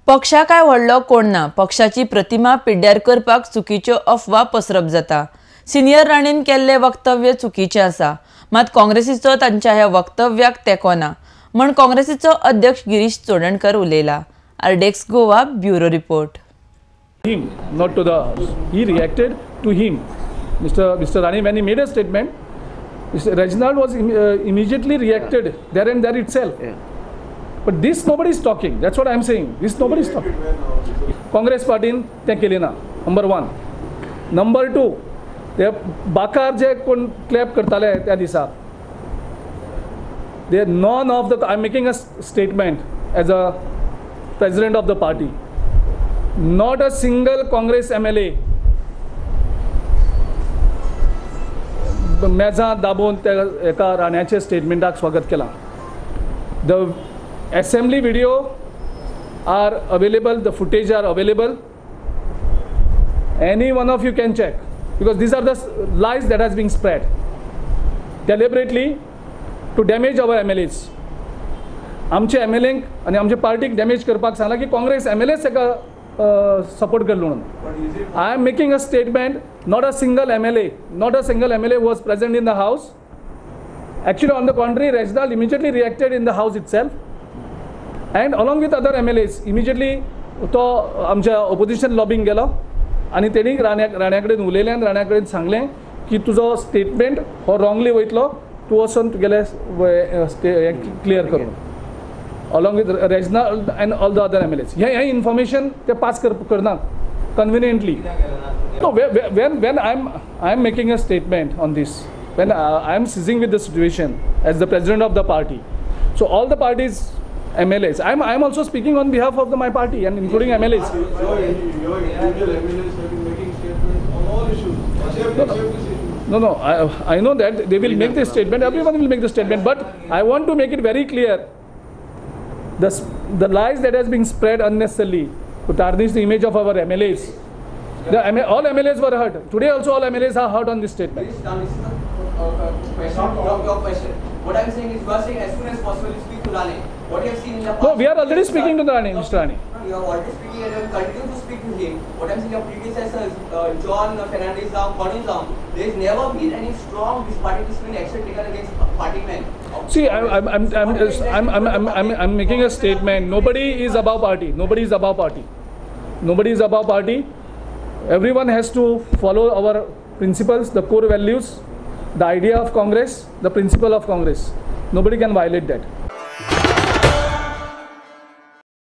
पक्षा काय व्हडलो कोण ना, पक्षाची प्रतिमा पिड्ड्यार करपाक चुकीच्यो अफवा पसरप जाता। सिनियर राणीन केल्ले वक्तव्य चुकीचे आसा, मात काँग्रेसीचो तांच्या ह्या वक्तव्याक तेंको ना म्हण काँग्रेसीचो अध्यक्ष गिरीश चोडणकर उलयला। RDX Goa bureau report. Him, not to the House. He reacted to him. Mr. Rani, when he made a statement, Mr. Reginald was immediately reacted there and there itself. Yeah. But this nobody is talking. That's what I am saying. This nobody is talking. Congress party in Tekelina, number one. Number two, they Bakar je kon clap kartale त्या दिसा. They none of the. I am making a statement as a president of the party. Not a single Congress MLA मेजा दाबून एका राण्याचे स्टेटमेंटाक स्वागत केला. The assembly video are available, the footage are available. Any one of you can check, because these are the lies that has been spread deliberately to damage our MLAs. आमचे MLA आणि आमच्या पार्टीक damage करपाक सांगला की Congress MLAs एका support करलो म्हणून. I am making a statement. Not a single MLA was present in the house. Actually, on the contrary, Reginald immediately reacted in the house itself, and along with other MLAs, immediately तो आमच्या opposition lobbying गेलो आणि तेणी राण्या कडेन उलयलें आनी राण्या कडेन सांगलें की तुजो स्टेटमेंट हो रॉंगली वयतलो, तूं वचून तुगेलें क्लियर करून. Along with Reginald and all the other MLAs. Yeah, information they pass karna conveniently. No, when I am making a statement on this, when I am seizing with the situation as the president of the party, so all the parties MLAs, I am also speaking on behalf of my party and including MLAs. Your individual MLAs have been making statements on all issues. No, I know that they will make this statement. Everyone will make the statement, but I want to make it very clear. The lies that has been spread unnecessarily to tarnish the image of our MLAs. All MLAs were hurt. Today also all MLAs are hurt on this statement. This is your question. What I am saying is, you are saying as soon as possible you speak to Rani. What you have seen in the past. No, we are already speaking to the Rani, Mr. Rani. You are already speaking and you will continue to speak to him. What I am saying, your predecessors, John Fernandez, Colin, there has never been any strong disparity action taken against party men. See, I'm making a statement. Nobody is above party. Nobody is above party. Nobody is above party. Everyone has to follow our principles, the core values, the idea of Congress, the principle of Congress. Nobody can violate that.